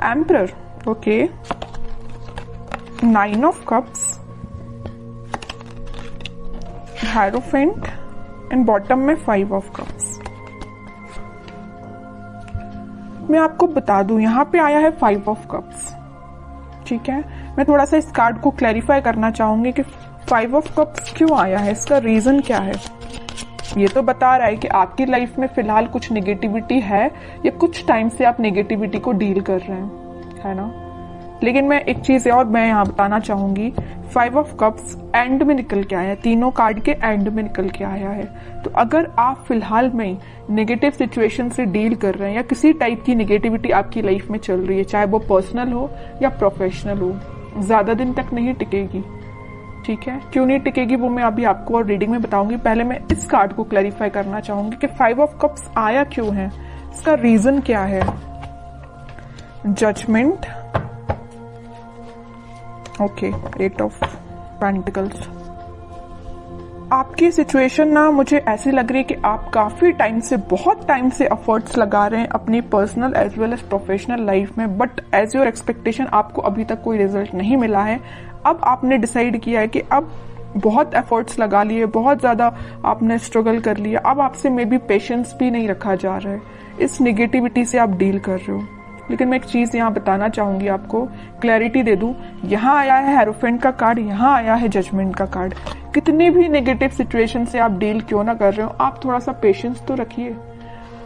Emperor, okay, 9 of cups, hierophant and bottom में 5 of cups. मैं आपको बता दूं यहां पे आया है 5 ऑफ कप्स, ठीक है। मैं थोड़ा सा इस कार्ड को क्लैरिफाई करना चाहूंगी कि 5 ऑफ कप्स क्यों आया है, इसका रीजन क्या है। ये तो बता रहा है कि आपकी लाइफ में फिलहाल कुछ नेगेटिविटी है या कुछ टाइम से आप नेगेटिविटी को डील कर रहे हैं, है ना। लेकिन मैं एक चीज और मैं यहाँ बताना चाहूंगी, 5 ऑफ कप्स एंड में निकल के आया है, तीनों कार्ड के एंड में निकल के आया है। तो अगर आप फिलहाल में नेगेटिव सिचुएशन से डील कर रहे हैं या किसी टाइप की नेगेटिविटी आपकी लाइफ में चल रही है, चाहे वो पर्सनल हो या प्रोफेशनल हो, ज्यादा दिन तक नहीं टिकेगी, ठीक है। क्यों नहीं टिकेगी वो मैं अभी आपको और रीडिंग में बताऊंगी। पहले मैं इस कार्ड को क्लैरिफाई करना चाहूंगी कि 5 ऑफ कप्स आया क्यों है, इसका रीजन क्या है। Judgement, okay, 8 of pentacles. आपकी सिचुएशन ना मुझे ऐसी लग रही है कि आप काफी टाइम से, बहुत टाइम से एफर्ट्स लगा रहे हैं अपनी personal as well as professional life में, बट एज योर एक्सपेक्टेशन आपको अभी तक कोई रिजल्ट नहीं मिला है। अब आपने डिसाइड किया है कि अब बहुत एफर्ट्स लगा लिए, बहुत ज्यादा आपने स्ट्रगल कर लिया, अब आपसे मे बी पेशेंस भी नहीं रखा जा रहा है, इस निगेटिविटी से आप डील कर रहे हो। लेकिन मैं एक चीज यहाँ बताना चाहूंगी आपको, क्लैरिटी दे दूं, यहाँ आया है हेरोफेंट का कार्ड, यहाँ आया है जजमेंट का कार्ड। कितनी भी नेगेटिव सिचुएशन से आप डील क्यों ना कर रहे हो, आप थोड़ा सा पेशेंस तो रखिए।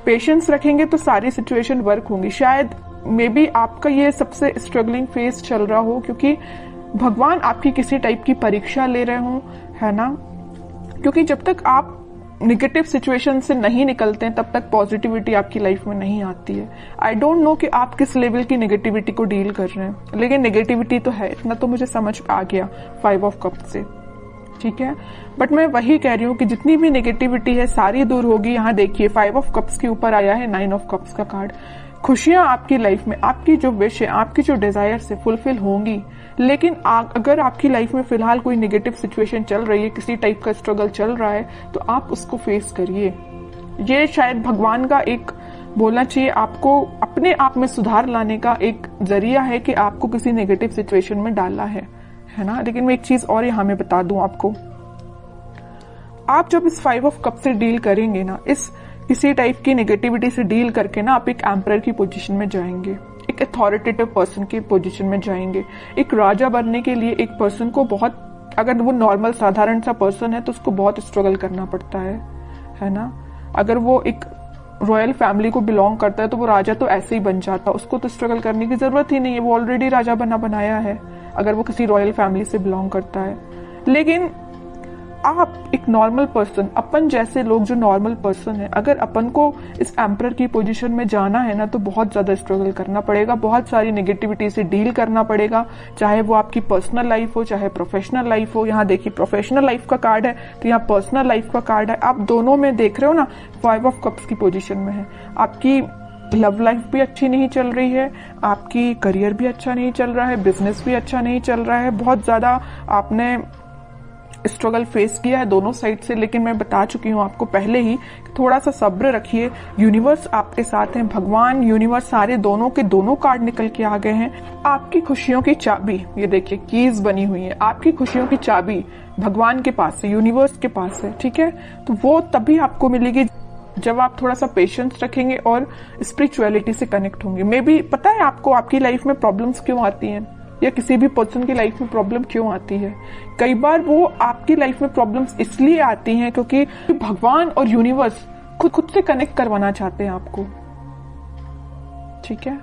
पेशेंस रखेंगे तो सारी सिचुएशन वर्क होंगी। शायद मे बी आपका ये सबसे स्ट्रगलिंग फेज चल रहा हो, क्योंकि भगवान आपकी किसी टाइप की परीक्षा ले रहे हो, है ना। क्योंकि जब तक आप निगेटिव सिचुएशन से नहीं निकलते हैं तब तक पॉजिटिविटी आपकी लाइफ में नहीं आती है। आई डोंट नो कि आप किस लेवल की नेगेटिविटी को डील कर रहे हैं, लेकिन नेगेटिविटी तो है, इतना तो मुझे समझ आ गया 5 ऑफ कप्स से, ठीक है। बट मैं वही कह रही हूँ कि जितनी भी नेगेटिविटी है सारी दूर होगी। यहाँ देखिए 5 ऑफ कप्स के ऊपर आया है 9 ऑफ कप्स का कार्ड। खुशियां आपकी लाइफ में, आपकी जो विश है, आपकी जो डिजायर से फुलफिल होंगी। लेकिन अगर आपकी लाइफ में फिलहाल कोई नेगेटिव सिचुएशन चल रही है, किसी टाइप का स्ट्रगल चल रहा है, तो आप उसको फेस करिए। ये शायद भगवान का एक बोलना चाहिए आपको अपने आप में सुधार लाने का एक जरिया है कि आपको किसी नेगेटिव सिचुएशन में डाला है ना। लेकिन मैं एक चीज और यहाँ में बता दूं आपको, आप जब इस 5 ऑफ कप से डील करेंगे ना, इस किसी टाइप की नेगेटिविटी से डील करके ना, आप एक एम्परर की पोजीशन में जाएंगे, एक अथॉरिटेटिव पर्सन की पोजीशन में जाएंगे। एक राजा बनने के लिए एक पर्सन को बहुत, अगर वो नॉर्मल साधारण सा पर्सन है तो उसको बहुत स्ट्रगल करना पड़ता है ना। अगर वो एक रॉयल फैमिली को बिलोंग करता है तो वो राजा तो ऐसे ही बन जाता, उसको तो स्ट्रगल करने की जरूरत ही नहीं है, वो ऑलरेडी राजा बनाया है अगर वो किसी रॉयल फैमिली से बिलोंग करता है। लेकिन आप एक नॉर्मल पर्सन, अपन जैसे लोग जो नॉर्मल पर्सन है, अगर अपन को इस एम्परर की पोजीशन में जाना है ना, तो बहुत ज्यादा स्ट्रगल करना पड़ेगा, बहुत सारी नेगेटिविटी से डील करना पड़ेगा, चाहे वो आपकी पर्सनल लाइफ हो चाहे प्रोफेशनल लाइफ हो। यहाँ देखिए प्रोफेशनल लाइफ का कार्ड है तो यहाँ पर्सनल लाइफ का कार्ड है। आप दोनों में देख रहे हो ना, 5 ऑफ कप्स की पोजीशन में है। आपकी लव लाइफ भी अच्छी नहीं चल रही है, आपकी करियर भी अच्छा नहीं चल रहा है, बिजनेस भी अच्छा नहीं चल रहा है, बहुत ज्यादा आपने स्ट्रगल फेस किया है दोनों साइड से। लेकिन मैं बता चुकी हूँ आपको पहले ही, थोड़ा सा सब्र रखिए, यूनिवर्स आपके साथ है, भगवान, यूनिवर्स, सारे दोनों के दोनों कार्ड निकल के आ गए हैं। आपकी खुशियों की चाबी, ये देखिए कीज बनी हुई है, आपकी खुशियों की चाबी भगवान के पास है, यूनिवर्स के पास है, ठीक है। तो वो तभी आपको मिलेगी जब आप थोड़ा सा पेशेंस रखेंगे और स्पिरिचुअलिटी से कनेक्ट होंगे। मे बी पता है आपको आपकी लाइफ में प्रॉब्लम्स क्यों आती हैं, या किसी भी पर्सन की लाइफ में प्रॉब्लम क्यों आती है। कई बार वो आपकी लाइफ में प्रॉब्लम्स इसलिए आती हैं क्योंकि भगवान और यूनिवर्स खुद से कनेक्ट करवाना चाहते हैं आपको, ठीक है।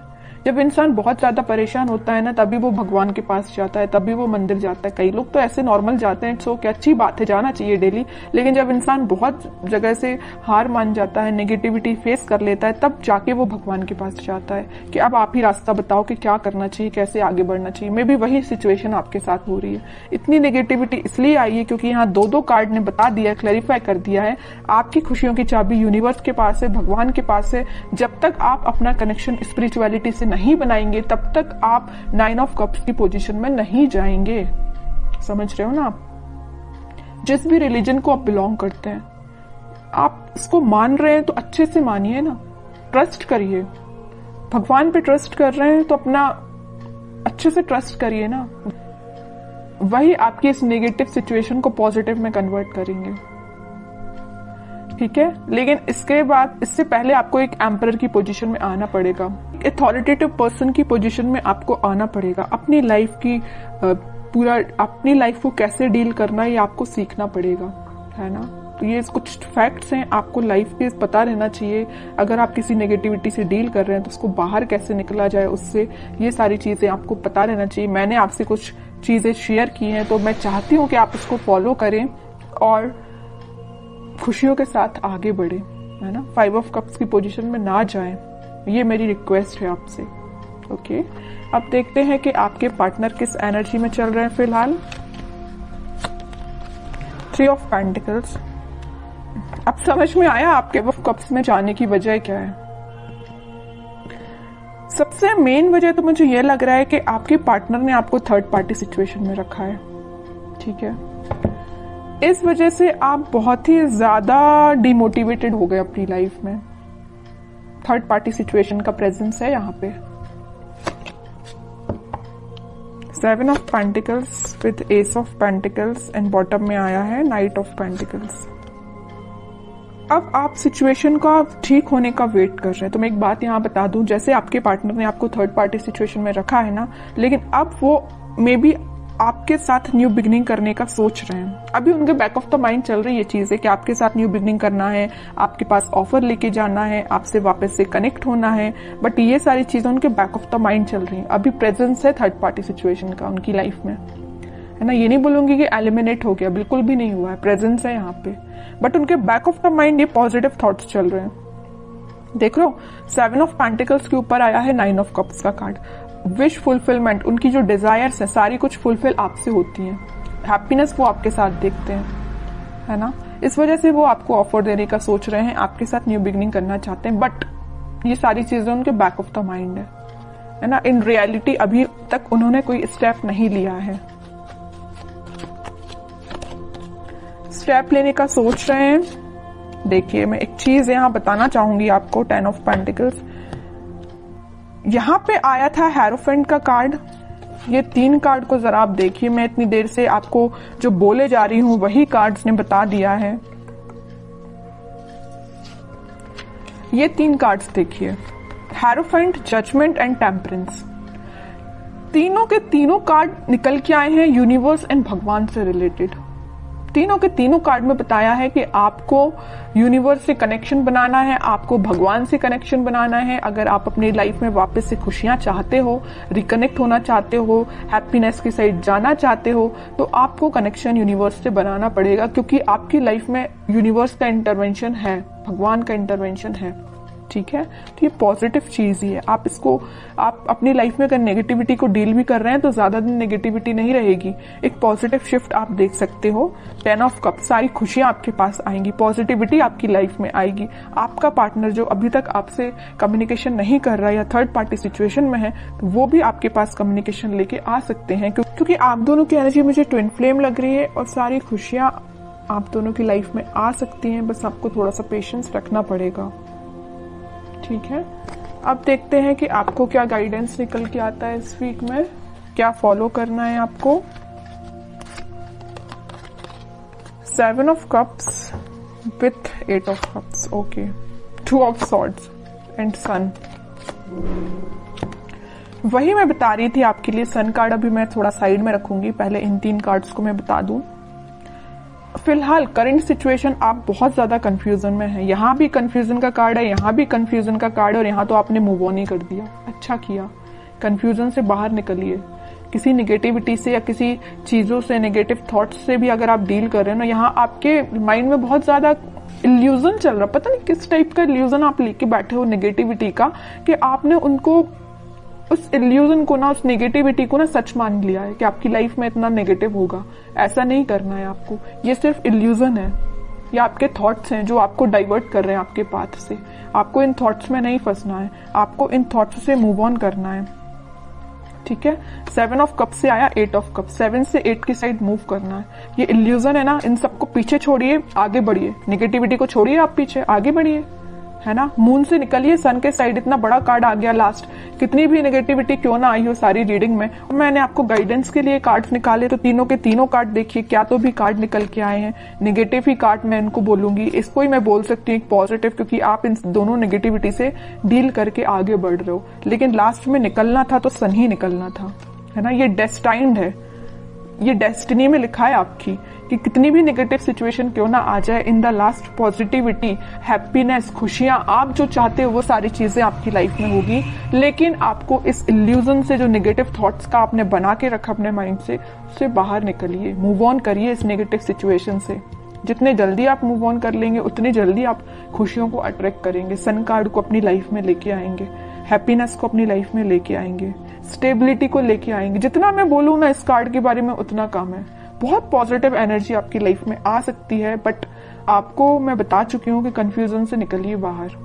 जब इंसान बहुत ज्यादा परेशान होता है ना, तभी वो भगवान के पास जाता है, तभी वो मंदिर जाता है। कई लोग तो ऐसे नॉर्मल जाते हैं, सो क्या अच्छी बात है, जाना चाहिए डेली। लेकिन जब इंसान बहुत जगह से हार मान जाता है, नेगेटिविटी फेस कर लेता है, तब जाके वो भगवान के पास जाता है कि अब आप ही रास्ता बताओ कि क्या करना चाहिए, कैसे आगे बढ़ना चाहिए। मे बी वही सिचुएशन आपके साथ हो रही है। इतनी नेगेटिविटी इसलिए आई है क्योंकि यहाँ दो कार्ड ने बता दिया, क्लैरिफाई कर दिया है, आपकी खुशियों की चाबी यूनिवर्स के पास है, भगवान के पास है। जब तक आप अपना कनेक्शन स्पिरिचुअलिटी से नहीं बनाएंगे तब तक आप 9 ऑफ कप्स की पोजीशन में नहीं जाएंगे। समझ रहे हो ना आप। जिस भी रिलीजन को आप बिलोंग करते हैं, आप इसको मान रहे हैं तो अच्छे से मानिए ना, ट्रस्ट करिए, भगवान पे ट्रस्ट कर रहे हैं तो अपना अच्छे से ट्रस्ट करिए ना, वही आपकी इस नेगेटिव सिचुएशन को पॉजिटिव में कन्वर्ट करेंगे। ठीक है, लेकिन इसके बाद, इससे पहले आपको एक एम्परर की पोजीशन में आना पड़ेगा, अथॉरिटेटिव पर्सन की पोजीशन में आपको आना पड़ेगा। अपनी लाइफ की अपनी लाइफ को कैसे डील करना है ये आपको सीखना पड़ेगा, है ना। तो ये कुछ फैक्ट्स हैं, आपको लाइफ के पता रहना चाहिए। अगर आप किसी नेगेटिविटी से डील कर रहे हैं तो उसको बाहर कैसे निकला जाए उससे, ये सारी चीजें आपको पता रहना चाहिए। मैंने आपसे कुछ चीजें शेयर की हैं तो मैं चाहती हूँ कि आप उसको फॉलो करें और खुशियों के साथ आगे बढ़े, है ना। 5 ऑफ कप्स की पोजीशन में ना जाएं, ये मेरी रिक्वेस्ट है आपसे। ओके, अब देखते हैं कि आपके पार्टनर किस एनर्जी में चल रहे हैं फिलहाल। 3 ऑफ पेंटिकल्स। अब समझ में आया आपके कप्स में जाने की वजह क्या है। सबसे मेन वजह तो मुझे यह लग रहा है कि आपके पार्टनर ने आपको थर्ड पार्टी सिचुएशन में रखा है। ठीक है, इस वजह से आप बहुत ही ज्यादा डिमोटिवेटेड हो गए अपनी लाइफ में। थर्ड पार्टी सिचुएशन का प्रेजेंस है यहाँ पे। 7 of pentacles with S of pentacles and bottom में आया है नाइट ऑफ पेंटिकल्स। अब आप सिचुएशन का ठीक होने का वेट कर रहे हैं। तो मैं एक बात यहाँ बता दूं, जैसे आपके पार्टनर ने आपको थर्ड पार्टी सिचुएशन में रखा है ना, लेकिन अब वो मे बी आपके साथ न्यू बिगनिंग करने का सोच रहे हैं। अभी उनके बैक ऑफ द माइंड चल रही है चीज है कि आपके साथ न्यू बिगनिंग करना है, आपके पास ऑफर लेके जाना है, आपसे वापस से कनेक्ट होना है, बट ये सारी चीजें उनके बैक ऑफ द माइंड चल रही हैं। अभी प्रेजेंस है थर्ड पार्टी सिचुएशन का उनकी लाइफ में, है ना। ये नहीं बोलूंगी कि एलिमिनेट हो गया, बिल्कुल भी नहीं हुआ है, प्रेजेंस है यहाँ पे, बट उनके बैक ऑफ द माइंड ये पॉजिटिव थॉट्स चल रहे हैं। देख लो, 7 ऑफ पेंटिकल्स के ऊपर आया है 9 ऑफ कप्स का कार्ड। विश फुलफिलमेंट, उनकी जो डिजायर्स है सारी कुछ फुलफिल आपसे होती हैं। हैप्पीनेस वो आपके साथ देखते हैं, है ना। इस वजह से वो आपको ऑफर देने का सोच रहे हैं, आपके साथ न्यू बिगनिंग करना चाहते हैं, बट ये सारी चीजें उनके बैक ऑफ द माइंड है ना। इन रियलिटी अभी तक उन्होंने कोई स्टेप नहीं लिया है, स्टेप लेने का सोच रहे हैं। देखिए, मैं एक चीज यहाँ बताना चाहूंगी आपको। 10 ऑफ पेंटिकल्स यहाँ पे आया था हेरोफेंट का कार्ड। ये 3 कार्ड को जरा आप देखिए, मैं इतनी देर से आपको जो बोले जा रही हूं वही कार्ड्स ने बता दिया है। ये 3 कार्ड्स देखिए, हेरोफेंट, जजमेंट एंड टेम्परेंस। तीनों के तीनों कार्ड निकल के आए हैं यूनिवर्स एंड भगवान से रिलेटेड। तीनों के तीनों कार्ड में बताया है कि आपको यूनिवर्स से कनेक्शन बनाना है, आपको भगवान से कनेक्शन बनाना है। अगर आप अपनी लाइफ में वापस से खुशियां चाहते हो, रिकनेक्ट होना चाहते हो, हैप्पीनेस की साइड जाना चाहते हो, तो आपको कनेक्शन यूनिवर्स से बनाना पड़ेगा, क्योंकि आपकी लाइफ में यूनिवर्स का इंटरवेंशन है, भगवान का इंटरवेंशन है। ठीक है, तो ये पॉजिटिव चीज ही है। आप इसको, आप अपनी लाइफ में अगर नेगेटिविटी को डील भी कर रहे हैं तो ज्यादा दिन नेगेटिविटी नहीं रहेगी, एक पॉजिटिव शिफ्ट आप देख सकते हो। 10 ऑफ कप, सारी खुशियां आपके पास आएंगी, पॉजिटिविटी आपकी लाइफ में आएगी। आपका पार्टनर जो अभी तक आपसे कम्युनिकेशन नहीं कर रहा या थर्ड पार्टी सिचुएशन में है, तो वो भी आपके पास कम्युनिकेशन लेके आ सकते हैं, क्योंकि आप दोनों की एनर्जी मुझे ट्विन फ्लेम लग रही है और सारी खुशियां आप दोनों की लाइफ में आ सकती हैं। बस आपको थोड़ा सा पेशेंस रखना पड़ेगा। ठीक है, अब देखते हैं कि आपको क्या गाइडेंस निकल के आता है इस वीक में, क्या फॉलो करना है आपको। 7 of cups with 8 of cups, okay. 2 of swords and sun. वही मैं बता रही थी आपके लिए। सन कार्ड अभी मैं थोड़ा साइड में रखूंगी, पहले इन 3 कार्ड्स को मैं बता दूं। फिलहाल करंट सिचुएशन आप बहुत ज्यादा कंफ्यूजन में है। यहाँ भी कंफ्यूजन का कार्ड है, यहाँ भी कंफ्यूजन का कार्ड है, और यहाँ तो आपने मूव ऑन ही कर दिया। अच्छा किया, कंफ्यूजन से बाहर निकलिए। किसी नेगेटिविटी से या किसी चीजों से, नेगेटिव थॉट्स से भी अगर आप डील कर रहे हो ना, यहाँ आपके माइंड में बहुत ज्यादा इल्यूजन चल रहा, पता नहीं किस टाइप का इल्यूजन आप लेके बैठे हो नेगेटिविटी का, कि आपने उनको, उस इल्यूजन को ना, उस नेगेटिविटी को ना सच मान लिया है कि आपकी लाइफ में इतना नेगेटिव होगा। ऐसा नहीं करना है आपको, ये सिर्फ इल्यूजन है, ये आपके थॉट्स हैं जो आपको डाइवर्ट कर रहे हैं आपके पाथ से। आपको इन थॉट्स में नहीं फंसना है, आपको इन थॉट्स से मूव ऑन करना है। ठीक है, 7 ऑफ कप से आया 8 ऑफ कप, 7 से 8 की साइड मूव करना है। ये इल्यूजन है ना, इन सबको पीछे छोड़िए, आगे बढ़िए। नेगेटिविटी को छोड़िए, आप पीछे आगे बढ़िए, है ना। मून से निकलिए, सन के साइड इतना बड़ा कार्ड आ गया लास्ट, कितनी भी नेगेटिविटी क्यों ना आई हो सारी रीडिंग में। मैंने आपको गाइडेंस के लिए कार्ड्स निकाले तो तीनों के तीनों कार्ड देखिए, क्या तो भी कार्ड निकल के आए हैं। नेगेटिव ही कार्ड मैं इनको बोलूंगी, इसको ही मैं बोल सकती हूँ पॉजिटिव, क्योंकि आप इन दोनों नेगेटिविटी से डील करके आगे बढ़ रहे हो। लेकिन लास्ट में निकलना था तो सन ही निकलना था, है ना। ये डेस्टाइन्ड है, ये डेस्टिनी में लिखा है आपकी कि कितनी भी नेगेटिव सिचुएशन क्यों ना आ जाए, in the last positivity, happiness, खुशियां, आप जो चाहते हो वो सारी चीजें आपकी लाइफ में होगी। लेकिन आपको इस इल्यूजन से, जो नेगेटिव थॉट्स का आपने बना के रखा अपने माइंड से, उससे बाहर निकलिए, मूव ऑन करिए इस नेगेटिव सिचुएशन से। जितने जल्दी आप मूव ऑन कर लेंगे उतनी जल्दी आप खुशियों को अट्रैक्ट करेंगे, सन कार्ड को अपनी लाइफ में लेके आएंगे, हैप्पीनेस को अपनी लाइफ में लेके आएंगे, स्टेबिलिटी को लेके आएंगे। जितना मैं बोलूँ ना इस कार्ड के बारे में उतना कम है। बहुत पॉजिटिव एनर्जी आपकी लाइफ में आ सकती है, बट आपको मैं बता चुकी हूँ कि कंफ्यूजन से निकलिए बाहर।